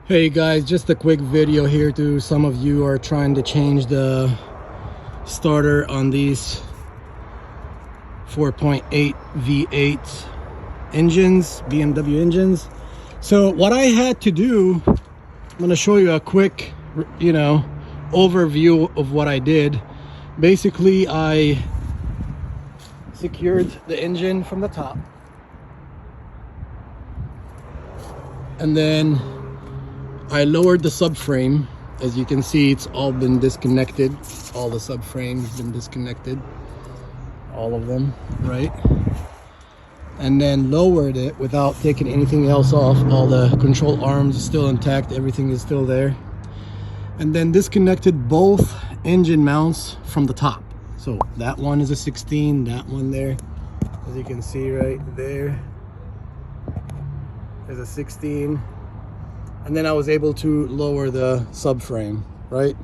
Hey guys, just a quick video here to some of you are trying to change the starter on these 4.8 V8 engines, BMW engines. So what I had to do, I'm going to show you a quick, overview of what I did. Basically, I secured the engine from the top, and then I lowered the subframe. As you can see, it's all been disconnected. All the subframe has been disconnected, all of them, right? And then lowered it without taking anything else off. All the control arms are still intact, everything is still there. And then disconnected both engine mounts from the top. So that one is a 16, that one there, as you can see right there, is a 16. And then I was able to lower the subframe, right?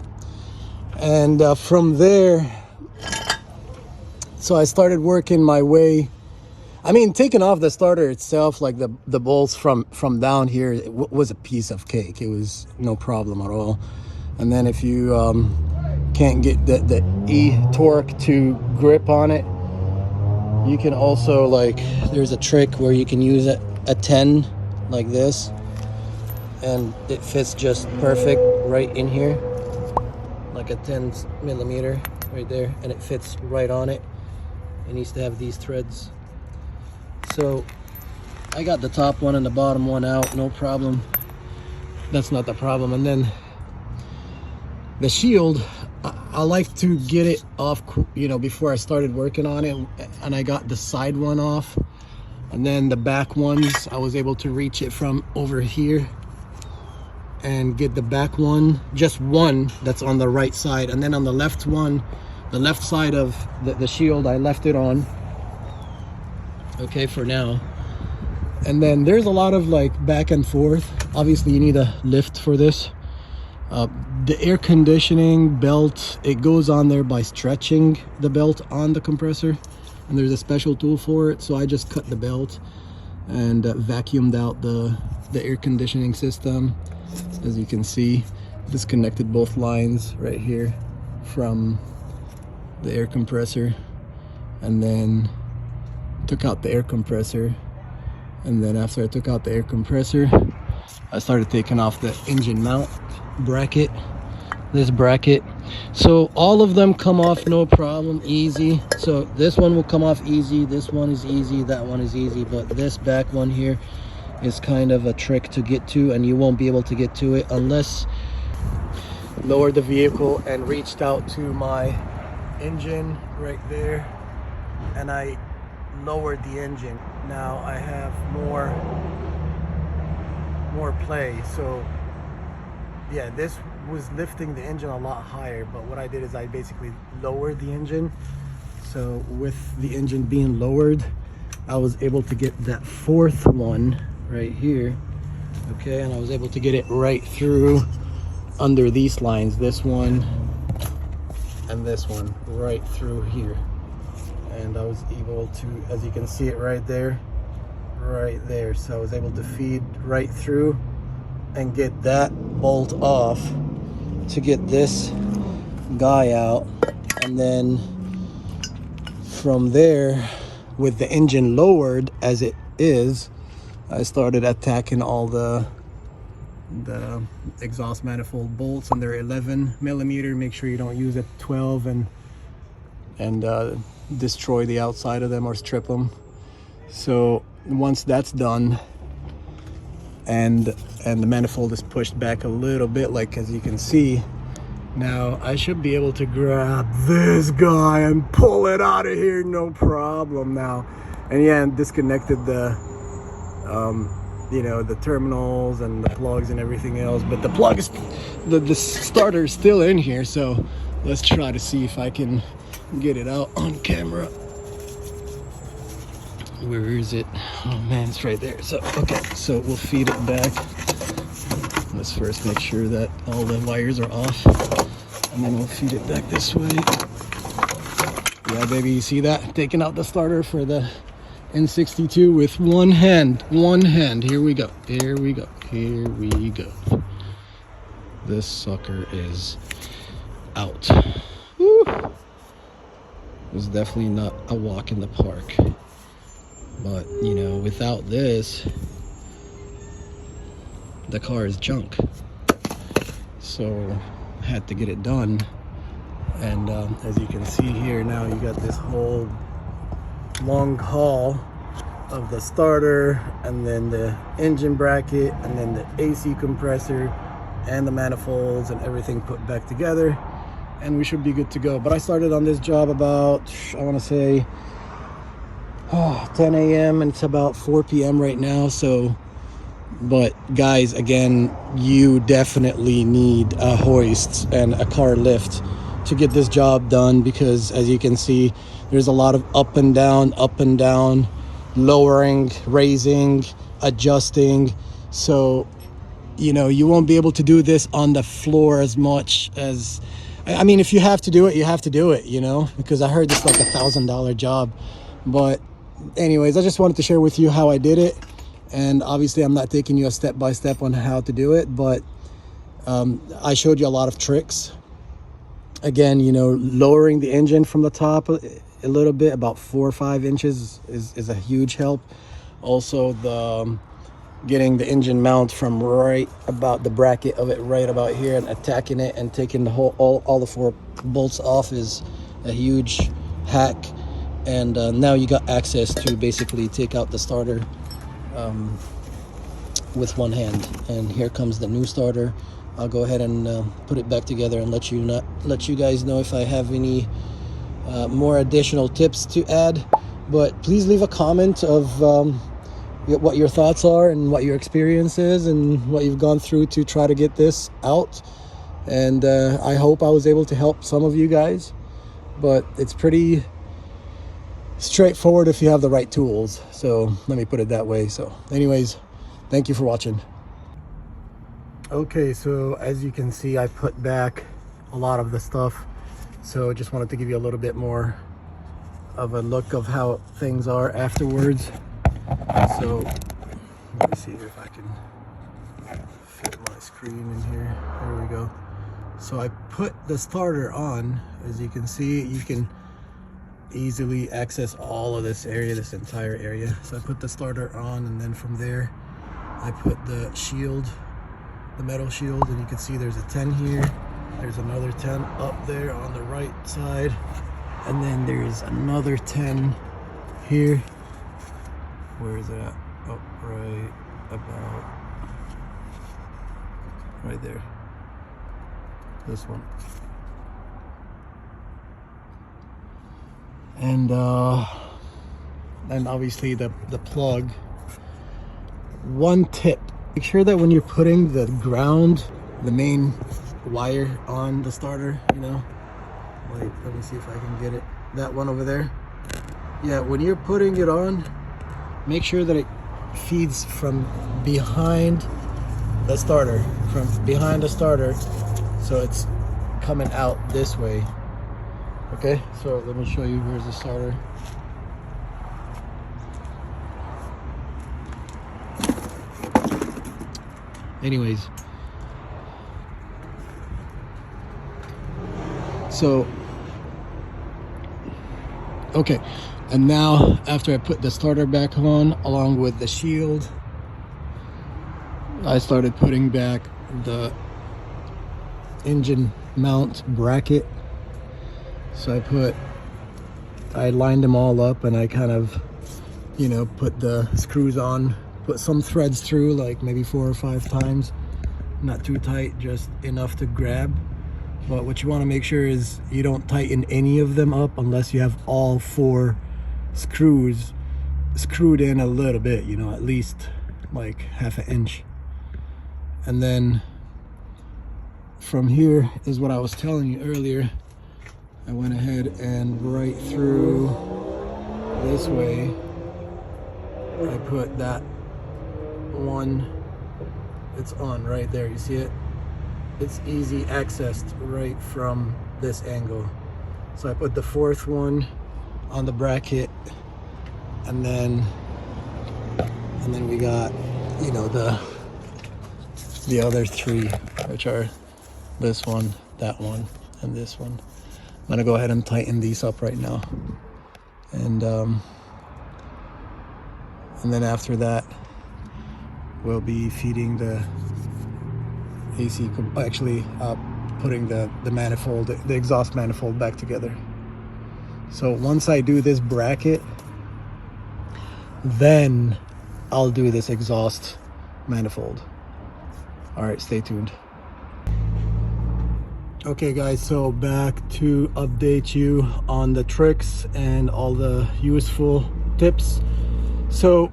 And from there, so I started working my way. I mean, taking off the starter itself, like the bolts from down here, it was a piece of cake. It was no problem at all. And then if you can't get the E-torque to grip on it, you can also, like, there's a trick where you can use a 10 like this, and it fits just perfect right in here, like a 10 millimeter right there, and it fits right on it. It needs to have these threads. So I got the top one and the bottom one out, no problem. That's not the problem. And then the shield, I like to get it off, before I started working on it, and I got the side one off, and then the back ones I was able to reach it from over here and get the back one, just one that's on the right side. And then on the left one, the left side of the shield, I left it on, okay, for now. And then there's a lot of like back and forth. Obviously you need a lift for this. The air conditioning belt, it goes on there by stretching the belt on the compressor, and there's a special tool for it. So I just cut the belt and vacuumed out the air conditioning system. As you can see, disconnected both lines right here from the air compressor, and then took out the air compressor. And then after I took out the air compressor, I started taking off the engine mount bracket, this bracket. So all of them come off no problem, easy. So this one will come off easy, this one is easy, that one is easy, but this back one here is kind of a trick to get to, and you won't be able to get to it unless lowered the vehicle and reached out to my engine right there, and I lowered the engine. Now I have more play. So yeah, this was lifting the engine a lot higher, but what I did is I basically lowered the engine. So with the engine being lowered, I was able to get that fourth one right here, okay, and I was able to get it right through under these lines, this one and this one, right through here. And I was able to, as you can see it right there, so I was able to feed right through and get that bolt off to get this guy out. And then from there, with the engine lowered as it is, I started attacking all the exhaust manifold bolts, and they're 11 millimeter. Make sure you don't use a 12 and destroy the outside of them or strip them. So once that's done, and the manifold is pushed back a little bit, like as you can see, now I should be able to grab this guy and pull it out of here, no problem now. And yeah, and disconnected the the terminals and the plugs and everything else, but the plug is, the starter is still in here. So let's try to see if I can get it out on camera. Where is it? Oh man, it's right there. So okay, so we'll feed it back. Let's first make sure that all the wires are off, and then we'll feed it back this way. Yeah baby, you see that? Taking out the starter for the N62 with one hand. Here we go. this sucker is out. Woo. It's definitely not a walk in the park, but you know, without this, the car is junk. So I had to get it done. And as you can see here, now you got this whole long haul of the starter, and then the engine bracket, and then the AC compressor, and the manifolds, and everything put back together, and we should be good to go. But I started on this job about, I want to say 10 a.m. and it's about 4 p.m. right now. So, but guys, again, you definitely need a hoist and a car lift to get this job done, because as you can see, there's a lot of up and down, lowering, raising, adjusting. So, you know, you won't be able to do this on the floor as much as, I mean, if you have to do it, you have to do it, you know, because I heard it's like $1,000 job. But anyways, I just wanted to share with you how I did it. And obviously I'm not taking you a step-by-step on how to do it, but I showed you a lot of tricks. Again, you know, lowering the engine from the top a little bit, about 4 or 5 inches is a huge help. Also, the getting the engine mount from right about the bracket of it right about here and attacking it and taking the whole all the 4 bolts off is a huge hack. And now you got access to basically take out the starter with one hand. And here comes the new starter. I'll go ahead and put it back together and let you guys know if I have any more additional tips to add. But please leave a comment of what your thoughts are and what your experience is and what you've gone through to try to get this out. And I hope I was able to help some of you guys, but it's pretty straightforward if you have the right tools. So let me put it that way. So anyways, thank you for watching. Okay, so as you can see, I put back a lot of the stuff. So just wanted to give you a little bit more of a look of how things are afterwards. So let me see here if I can fit my screen in here. There we go. So I put the starter on. As you can see, you can easily access all of this area, this entire area. So I put the starter on, and then from there I put the shield, the metal shield, and you can see there's a 10 here, there's another 10 up there on the right side, and then there's another 10 here. Where is it at? Oh, right about right there, this one. And obviously the plug. One tip: make sure that when you're putting the ground, the main wire on the starter, you know, like, let me see if I can get it, that one over there. Yeah, when you're putting it on, make sure that it feeds from behind the starter, so it's coming out this way. Okay, so let me show you. Where's the starter? Anyways, so okay, and now after I put the starter back on along with the shield, I started putting back the engine mount bracket. So I lined them all up, and I kind of, you know, put the screws on, put some threads through, like maybe 4 or 5 times, not too tight, just enough to grab. But what you want to make sure is you don't tighten any of them up unless you have all 4 screws screwed in a little bit, you know, at least like ½ an inch. And then from here is what I was telling you earlier. I went ahead and right through this way, I put that one. It's on right there, you see it? It's easy accessed right from this angle. So I put the 4th one on the bracket, and then we got, you know, the other 3, which are this one, that one, and this one. I'm gonna go ahead and tighten these up right now, and then after that we'll be feeding the AC, actually putting the manifold, the exhaust manifold back together. So once I do this bracket, then I'll do this exhaust manifold. All right, stay tuned. Okay guys, so back to update you on the tricks and all the useful tips. So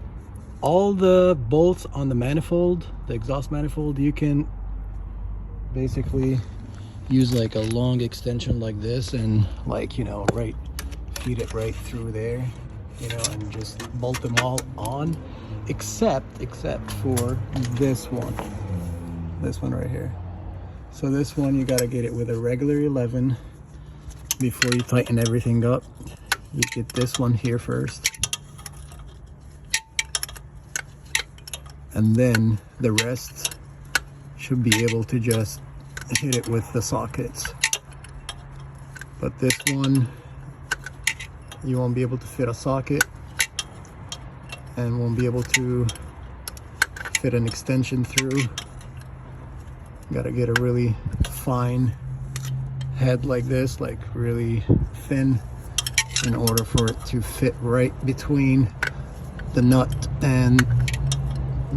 all the bolts on the manifold, the exhaust manifold, you can basically use like a long extension like this and, like, you know, feed it right through there, you know, and just bolt them all on, except for this one right here. So this one, you gotta get it with a regular 11 before you tighten everything up. You get this one here first, and then the rest should be able to just hit it with the sockets. But this one, you won't be able to fit a socket and won't be able to fit an extension through. You gotta get a really fine head like this, like really thin, in order for it to fit right between the nut and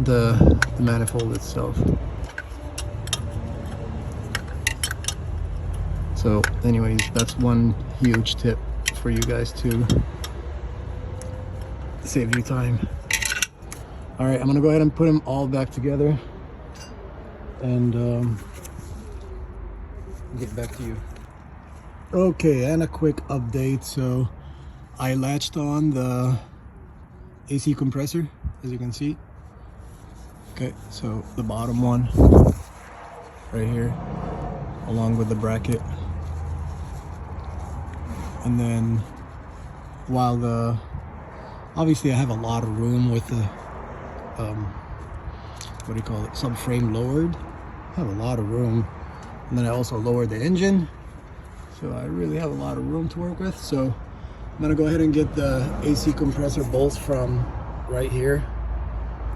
the manifold itself. So anyways, that's one huge tip for you guys to save you time. All right, I'm gonna go ahead and put them all back together and get back to you. Okay, and a quick update. So I latched on the AC compressor, as you can see. Okay, so the bottom one right here, along with the bracket. And then while obviously I have a lot of room with the what do you call it, subframe lowered. I have a lot of room, and then I also lowered the engine, so I really have a lot of room to work with. So I'm gonna go ahead and get the AC compressor bolts from right here,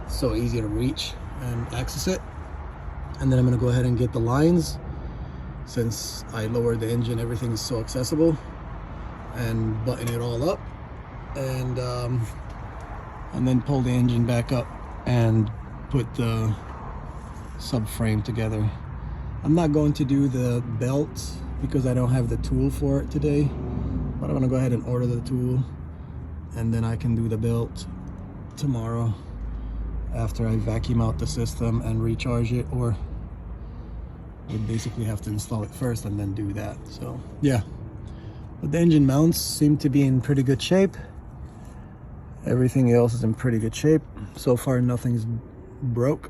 so easy to reach and access it. And then I'm gonna go ahead and get the lines, since I lowered the engine, everything is so accessible, and button it all up, and then pull the engine back up and put the subframe together. I'm not going to do the belt because I don't have the tool for it today, but I'm gonna go ahead and order the tool, and then I can do the belt tomorrow after I vacuum out the system and recharge it, or we basically have to install it first and then do that. So yeah, but the engine mounts seem to be in pretty good shape. Everything else is in pretty good shape so far. Nothing broke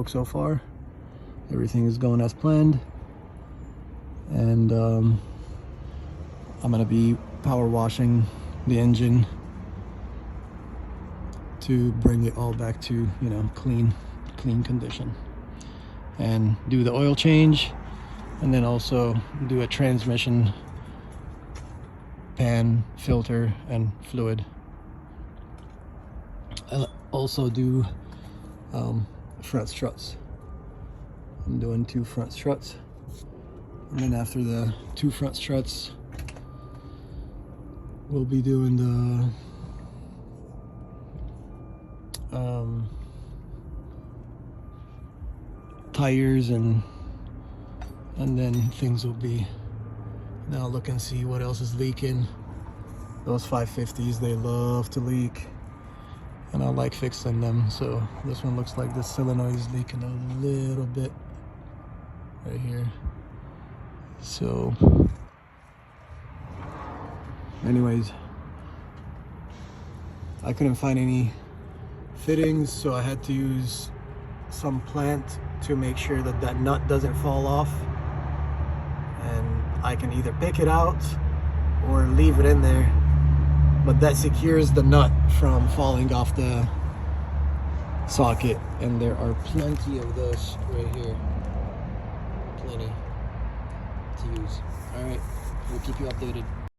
so far. Everything is going as planned, and I'm gonna be power washing the engine to bring it all back to, you know, clean condition, and do the oil change, and then also do a transmission pan filter and fluid. I'll also do front struts. I'm doing 2 front struts, and then after the 2 front struts, we'll be doing the tires, and then things will be, now look and see what else is leaking. Those 550s, they love to leak, and I like fixing them. So this one looks like the solenoid is leaking a little bit right here. So anyways, I couldn't find any fittings, so I had to use some plant to make sure that that nut doesn't fall off, and I can either pick it out or leave it in there, but that secures the nut from falling off the socket. And there are plenty of those right here, plenty. to use. All right, we'll keep you updated.